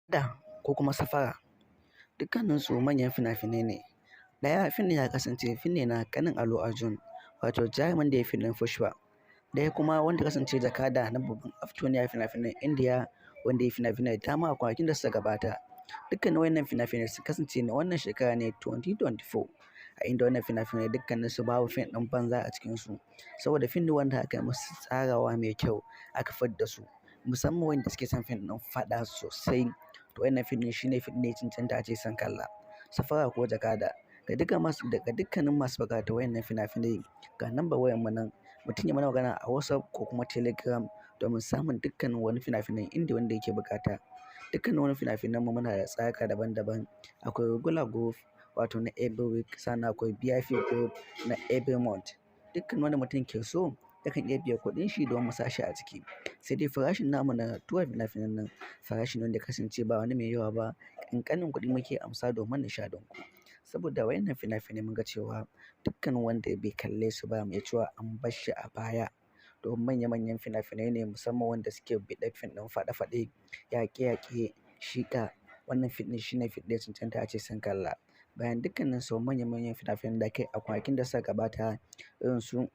Da ko kuma Safara dukkaninsu manyan fina-finai ne. Ɗaya fim ɗin ya kasance fim ne na ƙanin Allu Arjun wato jarumin da ya yi fim ɗin Pushpa. Ɗaya kuma wanda ya kasance jakada na babban actor ne a fina-finan Indiya wanda ya yi fina-finai da dama a kwanakin da suka gabata. Dukkanin waɗannan fina-finai sun kasance na wannan shekara ne 2024 a inda wannan fina-finai dukkaninsu babu fim ɗin banza a cikinsu saboda fim ne wanda aka yi musu tsarawa mai kyau aka fidda su musamman wanda suke son fim ɗin faɗa sosai. To wannan fim ɗin shine fim ɗin da ya cancanta ace sun kalla. Safara ko Jakada ga dukkanin masu buƙatar waɗannan fina-finai ga lambar wayar mu nan mutum ya mana magana a WhatsApp ko kuma Telegram domin samun dukkanin wani fina-finan Indiya wanda yake buƙata. Dukkanin wani fina-finan mu muna da tsarika daban-daban. Akwai regular group wato na every week sannan akwai VIP group na every month. Dukkan wanda mutum ke so yakan iya biya kuɗin shi domin mu sa shi a ciki. Sai dai farashin namu na tura fina-finan nan farashi ne wanda ya kasance ba wani mai yawa ba. Ƙanƙanin kuɗi muke amsa domin nishaɗin ku. Saboda waɗannan fina-finai mun ga cewa dukkan wanda bai kalle su ba mai cewa an bar shi a baya. Domin manya-manyan fina-finai ne musamman wanda suke biɗar fim ɗin faɗe-faɗe, yaƙe-yaƙe, shiƙa. Wannan fim ɗin shine fim ɗin da ya cancanta ace sun kalla. Bayan dukkanin su manya-manyan fina-finan da aka yi a kwanakin da suka gabata irin su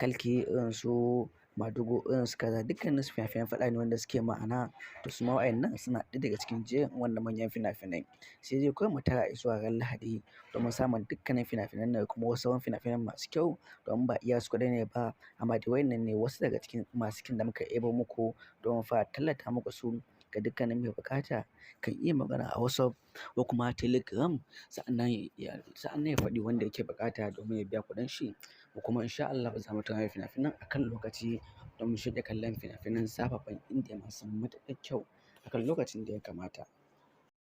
Kalki, irin su Madugu, irin su kaza dukkanin su fina-finan faɗa ne wanda suke ma'ana. To su ma waɗannan suna ɗaya daga cikin jerin wannan manyan fina-finai. Sai dai kawai mu tara izuwa ran Lahadi domin samun dukkanin fina-finan nan da kuma wasu sauran fina-finan masu kyau domin ba iya su kaɗai ne ba amma dai waɗannan ne wasu daga cikin masu kyau da muka ɗebo muku domin fara tallata muku su ga dukkanin mai buƙata kan iya magana a WhatsApp ko kuma Telegram sa'annan ya faɗi wanda yake buƙata domin ya biya kuɗin shi. Kuma in sha Allah za mu tura mai fina-finan akan lokaci domin shi da kallon fina-finan zafafan Indiya masu matuƙar kyau akan lokacin da ya kamata.